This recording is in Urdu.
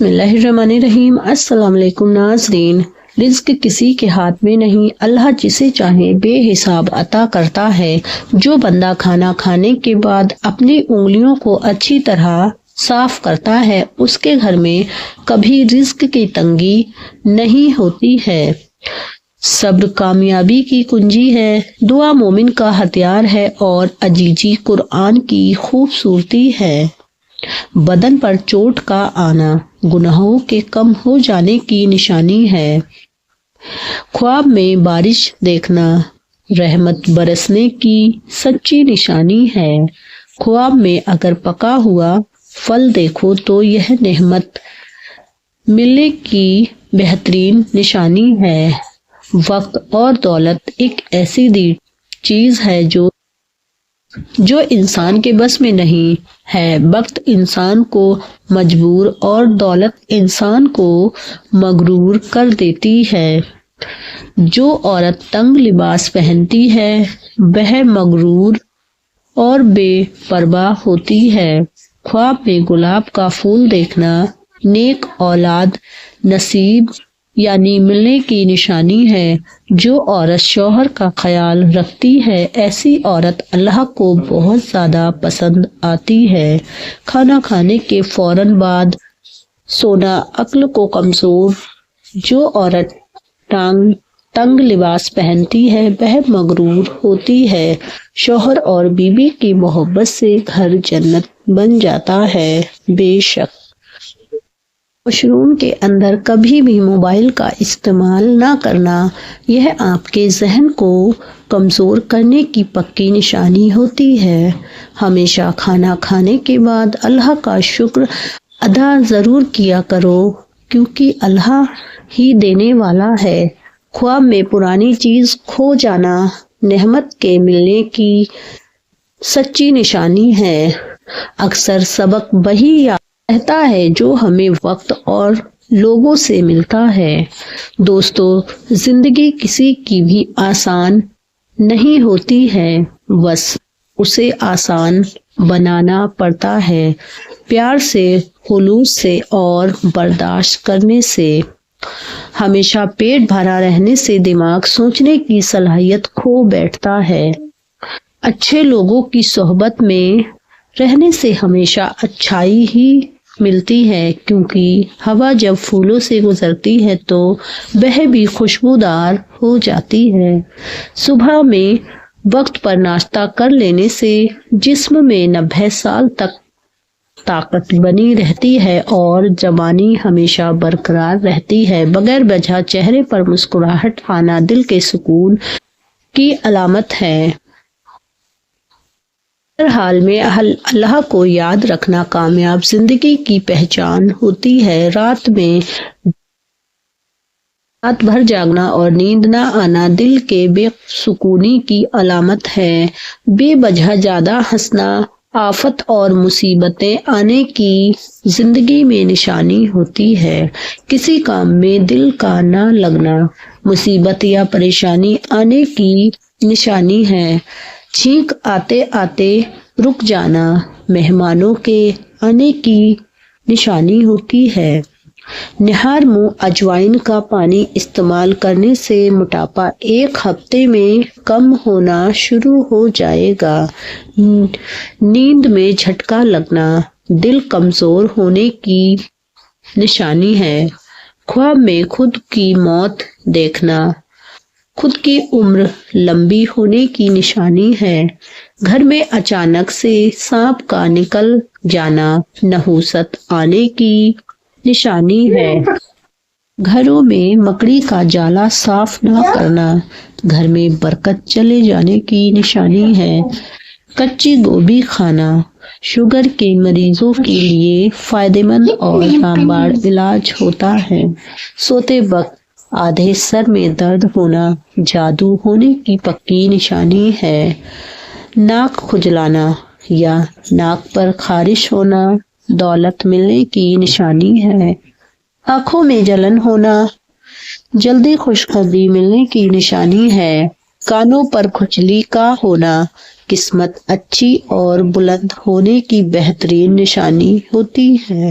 بسم اللہ الرحمن الرحیم۔ السلام علیکم ناظرین۔ رزق کسی کے ہاتھ میں نہیں، اللہ جسے چاہے بے حساب عطا کرتا ہے۔ جو بندہ کھانا کھانے کے بعد اپنی انگلیوں کو اچھی طرح صاف کرتا ہے، اس کے گھر میں کبھی رزق کی تنگی نہیں ہوتی ہے۔ صبر کامیابی کی کنجی ہے، دعا مومن کا ہتھیار ہے اور عجیزی قرآن کی خوبصورتی ہے۔ بدن پر چوٹ کا آنا گناہوں کے کم ہو جانے کی نشانی ہے۔ خواب میں بارش دیکھنا رحمت برسنے کی سچی نشانی ہے۔ خواب میں اگر پکا ہوا پھل دیکھو تو یہ نعمت ملنے کی بہترین نشانی ہے۔ وقت اور دولت ایک ایسی چیز ہے جو انسان کے بس میں نہیں ہے۔ وقت انسان کو مجبور اور دولت انسان کو مغرور کر دیتی ہے۔ جو عورت تنگ لباس پہنتی ہے وہ مغرور اور بے پرواہ ہوتی ہے۔ خواب میں گلاب کا پھول دیکھنا نیک اولاد نصیب یعنی ملنے کی نشانی ہے۔ جو عورت شوہر کا خیال رکھتی ہے ایسی عورت اللہ کو بہت زیادہ پسند آتی ہے۔ کھانا کھانے کے فوراً بعد سونا عقل کو کمزور۔ جو عورت تنگ لباس پہنتی ہے وہ مغرور ہوتی ہے۔ شوہر اور بیوی کی محبت سے گھر جنت بن جاتا ہے۔ بے شک واش روم کے اندر کبھی بھی موبائل کا استعمال نہ کرنا، یہ آپ کے ذہن کو کمزور کرنے کی پکی نشانی ہوتی ہے۔ ہمیشہ کھانا کھانے کے بعد اللہ کا شکر ادا ضرور کیا کرو، کیونکہ اللہ ہی دینے والا ہے۔ خواب میں پرانی چیز کھو جانا نعمت کے ملنے کی سچی نشانی ہے۔ اکثر سبق وہی یاد رہتا ہے جو ہمیں وقت اور لوگوں سے ملتا ہے۔ دوستو، زندگی کسی کی بھی آسان نہیں ہوتی ہے، بس اسے آسان بنانا پڑتا ہے۔ پیار سے، خلوص سے اور برداشت کرنے سے۔ ہمیشہ پیٹ بھرا رہنے سے دماغ سوچنے کی صلاحیت کھو بیٹھتا ہے۔ اچھے لوگوں کی صحبت میں رہنے سے ہمیشہ اچھائی ہی ملتی ہے، کیونکہ ہوا جب پھولوں سے گزرتی ہے تو وہ بھی خوشبودار ہو جاتی ہے۔ صبح میں وقت پر ناشتہ کر لینے سے جسم میں 90 سال تک طاقت بنی رہتی ہے اور جوانی ہمیشہ برقرار رہتی ہے۔ بغیر وجہ چہرے پر مسکراہٹ آنا دل کے سکون کی علامت ہے۔ ہر حال میں اللہ کو یاد رکھنا کامیاب زندگی کی پہچان ہوتی ہے۔ رات بھر جاگنا اور نیند نہ آنا دل کے بے سکونی کی علامت ہے۔ بے وجہ زیادہ ہنسنا آفت اور مصیبتیں آنے کی زندگی میں نشانی ہوتی ہے۔ کسی کام میں دل کا نہ لگنا مصیبت یا پریشانی آنے کی نشانی ہے۔ چھینک آتے آتے رک جانا مہمانوں کے آنے کی نشانی ہوتی ہے۔ نہار منہ اجوائن کا پانی استعمال کرنے سے موٹاپا 1 ہفتے میں کم ہونا شروع ہو جائے گا۔ نیند میں جھٹکا لگنا دل کمزور ہونے کی نشانی ہے۔ خواب میں خود کی موت دیکھنا خود کی عمر لمبی ہونے کی نشانی ہے۔ گھر میں اچانک سے سانپ کا نکل جانا نحوست آنے کی نشانی ہے۔ گھروں میں مکڑی کا جالا صاف نہ کرنا گھر میں برکت چلے جانے کی نشانی ہے۔ کچی گوبھی کھانا شوگر کے مریضوں کے لیے فائدہ مند اور رامباڑ علاج ہوتا ہے۔ سوتے وقت آدھے سر میں درد ہونا جادو ہونے کی پکی نشانی ہے۔ ناک کھجلانا یا ناک پر خارش ہونا دولت ملنے کی نشانی ہے۔ آنکھوں میں جلن ہونا جلدی خوشخبری ملنے کی نشانی ہے۔ کانوں پر کھجلی کا ہونا قسمت اچھی اور بلند ہونے کی بہترین نشانی ہوتی ہے۔